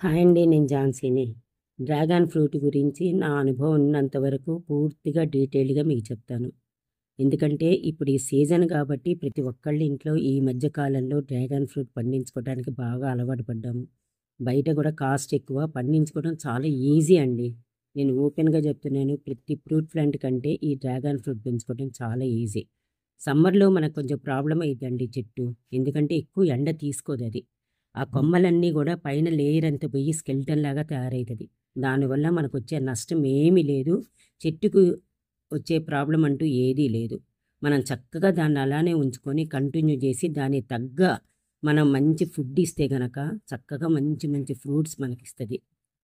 Hi అండి. నేను ఝాన్సీని. Dragon fruit గురించి నా అనుభవం ఉన్నంత వరకు పూర్తిగా డీటెయిల్డ్‌గా మీకు చెప్తాను. ఎందుకంటే ఇప్పుడు ఈ సీజన్ కాబట్టి ప్రతి ఒక్కళ్ళ ఇంట్లో ఈ మధ్య కాలంలో డ్రాగన్ ఫ్రూట్ పండించుకోవడానికి బాగా అలవాటు పడ్డాము. బయట కూడా కాస్ట్ ఎక్కువ. పండించుకోవడం చాలా ఈజీ అండి. నేను ఓపెన్‌గా చెప్తున్నాను. ప్రతి ఫ్రూట్ ప్లాంట్ కంటే ఈ డ్రాగన్ ఫ్రూట్ పెంచుకోవడం చాలా ఈజీ. సమ్మర్‌లో మనకు కొంచెం ప్రాబ్లమ్ అయిద్దండి చెట్టు. ఎందుకంటే ఎక్కువ ఎండ తీసుకోదది. ఆ కొమ్మలన్నీ గూడా పైన లేయర్ అంతా పోయి స్కెలిటన్‌లాగా తయారైతది. దానివల్ల మనకొచ్చే నష్టం ఏమీ లేదు. చెట్టుకు వచ్చే ప్రాబ్లమ్ అంటూ ఏదీ లేదు. మనం చక్కగా దాన్ని అలానే ఉంచుకొని కంటిన్యూ చేసి దానికి తగ్గ మనం మంచి ఫుడ్ ఇస్తే గనక చక్కగా మంచి మంచి ఫ్రూట్స్ మనకిస్తది.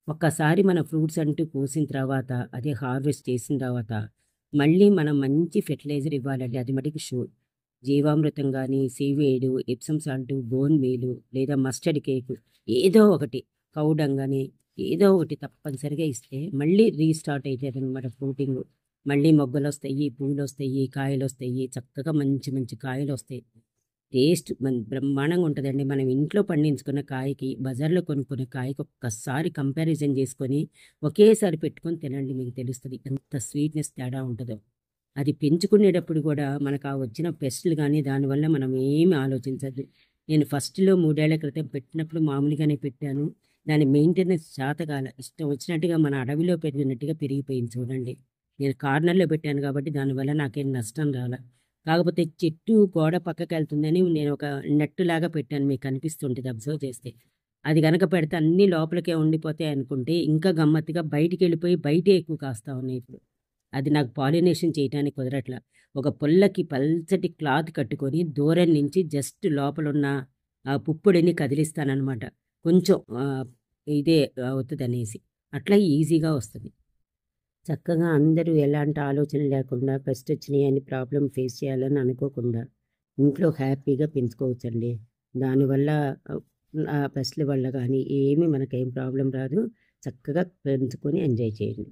ఒక్కసారి మన ఫ్రూట్స్ అంటూ కోసిన తర్వాత అదే హార్వెస్ట్ చేసిన తర్వాత మళ్ళీ మనం మంచి ఫెర్టిలైజర్ ఇవ్వాలండి. అది మటికి షూర్. జీవామృతం గానీ, సీవీడు, ఎప్సమ్ సాల్టు, బోన్ మీలు లేదా మస్టర్డ్ కేకు ఏదో ఒకటి కౌ డంగ్ అని ఏదో ఒకటి తప్పనిసరిగా ఇస్తే మళ్ళీ రీస్టార్ట్ అయితదనమాట ఫ్రూటింగు. మళ్ళీ మొగ్గలొస్తాయి, పూలొస్తాయి, కాయలొస్తాయి. చక్కగా మంచి మంచి కాయలొస్తాయి. టేస్ట్ బ్రహ్మాండంగా ఉంటదండి. మనం ఇంట్లో పండించుకున్న కాయకి, బజార్‌లో కొనుక్కునే కాయకి ఒక్కసారి కంపారిజన్ చేసుకొని ఒకేసారి పెట్టుకొని తినండి మీకు తెలుస్తది. ఎంత స్వీట్‌నెస్ తేడా ఉంటదో. అది పెంచుకునేటప్పుడు కూడా మనకు ఆ వచ్చిన పెస్టులు గానీ, దానివల్ల మనం ఏమి ఆలోచించద్దు. నేను ఫస్ట్‌లో 3 ఏళ్ల క్రితం పెట్టినప్పుడు మామూలుగానే పెట్టాను. దాని మెయింటెనెన్స్ చేతగాల. ఇష్టం వచ్చినట్టుగా మన అడవిలో పెరిగినట్టుగా పెరిగిపోయింది చూడండి. నేను కార్నర్‌లో పెట్టాను కాబట్టి దానివల్ల నాకేం నష్టం రాలా. కాకపోతే చెట్టు గోడ పక్కకెళ్తుందని నేను ఒక నెట్‌లాగా పెట్టాను. మీకు కనిపిస్తుంటది అబ్జర్వ్ చేస్తే. అది గనక పెడితే అన్నీ లోపలికే ఉండిపోతాయి అనుకుంటే, ఇంకా గమ్మత్తుగా బయటికెళ్ళిపోయి బయటే ఎక్కువ కాస్తా ఉన్నాయి ఇప్పుడు. అది నాకు పాలినేషన్ చేయటానికి కుదరట్ల. ఒక పుల్లకి పల్చటి క్లాత్ కట్టుకొని దూరం నుంచి జస్ట్ లోపలున్న ఆ పుప్పొడిని కదిలిస్తాననమాట. కొంచెం ఇదే అవుతదనేసి. అట్లా ఈజీగా వస్తది. చక్కగా అందరూ ఎలాంటి ఆలోచన లేకుండా పెస్టొచ్చినాయి అని ప్రాబ్లమ్ ఫేస్ చేయాలని అనుకోకుండా ఇంట్లో హ్యాపీగా పెంచుకోవచ్చండి. దానివల్ల ఆ పెస్ట్‌ల వల్ల గానీ ఏమి మనకేం ప్రాబ్లమ్ రాదు. చక్కగా పెంచుకొని ఎంజాయ్ చేయండి.